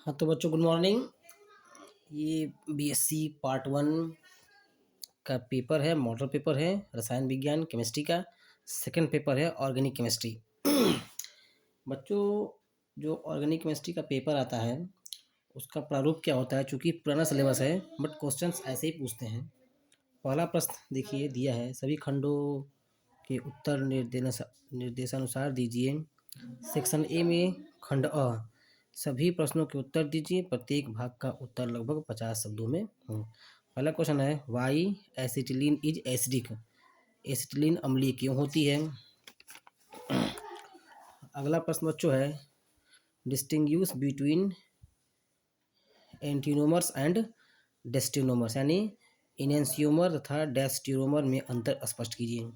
हाँ तो बच्चों गुड मॉर्निंग। ये बीएससी पार्ट वन का पेपर है, मॉडल पेपर है रसायन विज्ञान केमिस्ट्री का। सेकंड पेपर है ऑर्गेनिक केमिस्ट्री। बच्चों, जो ऑर्गेनिक केमिस्ट्री का पेपर आता है उसका प्रारूप क्या होता है? चूंकि पुराना सिलेबस है बट क्वेश्चंस ऐसे ही पूछते हैं। पहला प्रश्न देखिए दिया है, सभी खंडों के उत्तर निर्देशानुसार दीजिए। सेक्शन ए में खंड अ, सभी प्रश्नों के उत्तर दीजिए, प्रत्येक भाग का उत्तर लगभग 50 शब्दों में हो। पहला क्वेश्चन है, why acetylene is acidic, acetylene अम्लीय क्यों होती है? अगला प्रश्न बच्चों है, distinguish between enantiomers and diastereomers, यानी इनेंशियोमर तथा डेस्टिनोमर में अंतर स्पष्ट कीजिए।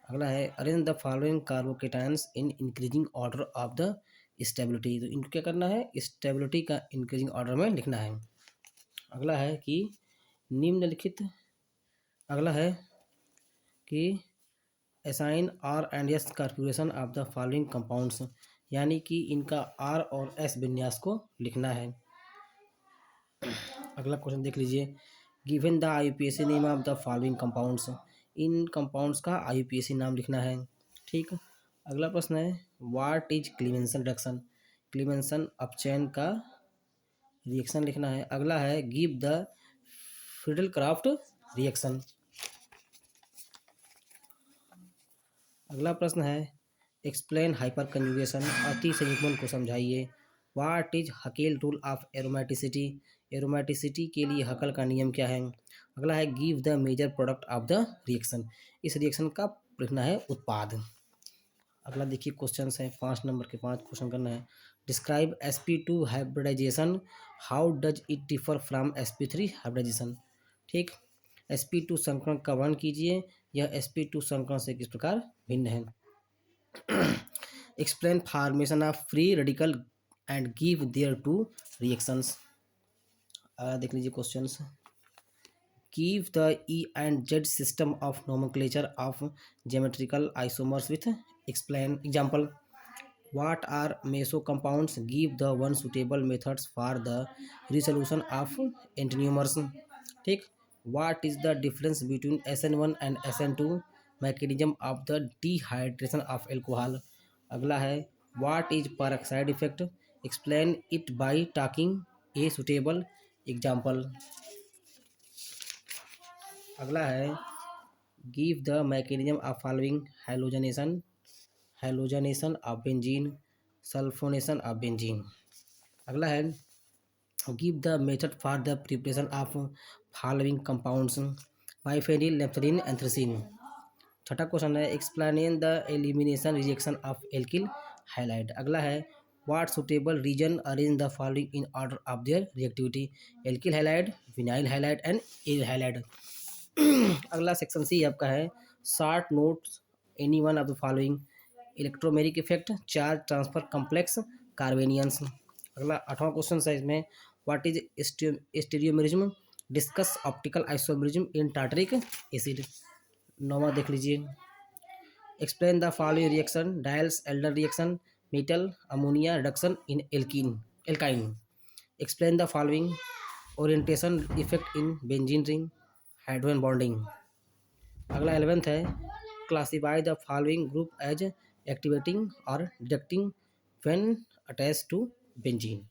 अगला है, arrange the following carbocations in increasing order of the stability, तो इनको क्या करना है? स्टेबिलिटी का इंक्रीजिंग ऑर्डर में लिखना है। अगला है कि निम्नलिखित अगला है कि assign R and S configuration of the following compounds, यानी कि इनका आर और एस विन्यास को लिखना है। अगला क्वेश्चन देख लीजिए, given the IUPAC name of the following compounds, in compounds का आईयूपीएसी नाम लिखना है। ठीक। अगला प्रश्न है, व्हाट इज क्लीमेंसन रिएक्शन, क्लीमेंसन अपचयन का रिएक्शन लिखना है। अगला है, गिव द फ्रीडल-क्राफ्ट रिएक्शन। अगला प्रश्न है, एक्सप्लेन हाइपर कंजुगेशन, अति संयुग्मन को समझाइए। What is Huckel rule of aromaticity, aromaticity के लिए हकल का नियम क्या है? अगला है, give the major product of the reaction, इस रिएक्शन का लिखना है उत्पाद। अगला देखिए क्वेश्चन है, 5 नंबर के 5 क्वेश्चन करना है। Describe sp2 hybridization, how does it differ from sp3 hybridization. ठीक। sp2 संकरण का वर्णन कीजिए, यह sp2 संकरण से किस प्रकार भिन्न है। Explain formation of free radical and give their two reactions. देख लीजिए questions, give the E and Z system of nomenclature of geometrical isomers with explain example. What are meso compounds? Give the one suitable methods for the resolution of enantiomers. ठीक। What is the difference between SN1 and SN2? Mechanism of the dehydration of alcohol. अगला है, what is peroxide effect? Explain it by talking a suitable example. अगला है, give the mechanism of following halogenation, halogenation of benzene, sulphonation of benzene. अगला है, give the method for the preparation of following compounds, biphenyl naphthalene anthracene. छठा question है, explain the elimination reaction of alkyl halide. अगला है, what suitable reason arrange the following in order of their reactivity, alkyl halide, vinyl halide and allyl halide. अगला section C आपका है, short notes any one of the following, electromeric effect, charge transfer complex, carbanions. अगला 8वां question है इसमें, what is stereomerism, discuss optical isomerism in tartaric acid. 9वां देख लीजिए, explain the following reaction, Diels Alder reaction, metal ammonia reduction in alkyne. Explain the following orientation effect in benzene ring, hydrogen bonding. अगला 11th है, classify the following group as activating और deactivating when attach to benzene.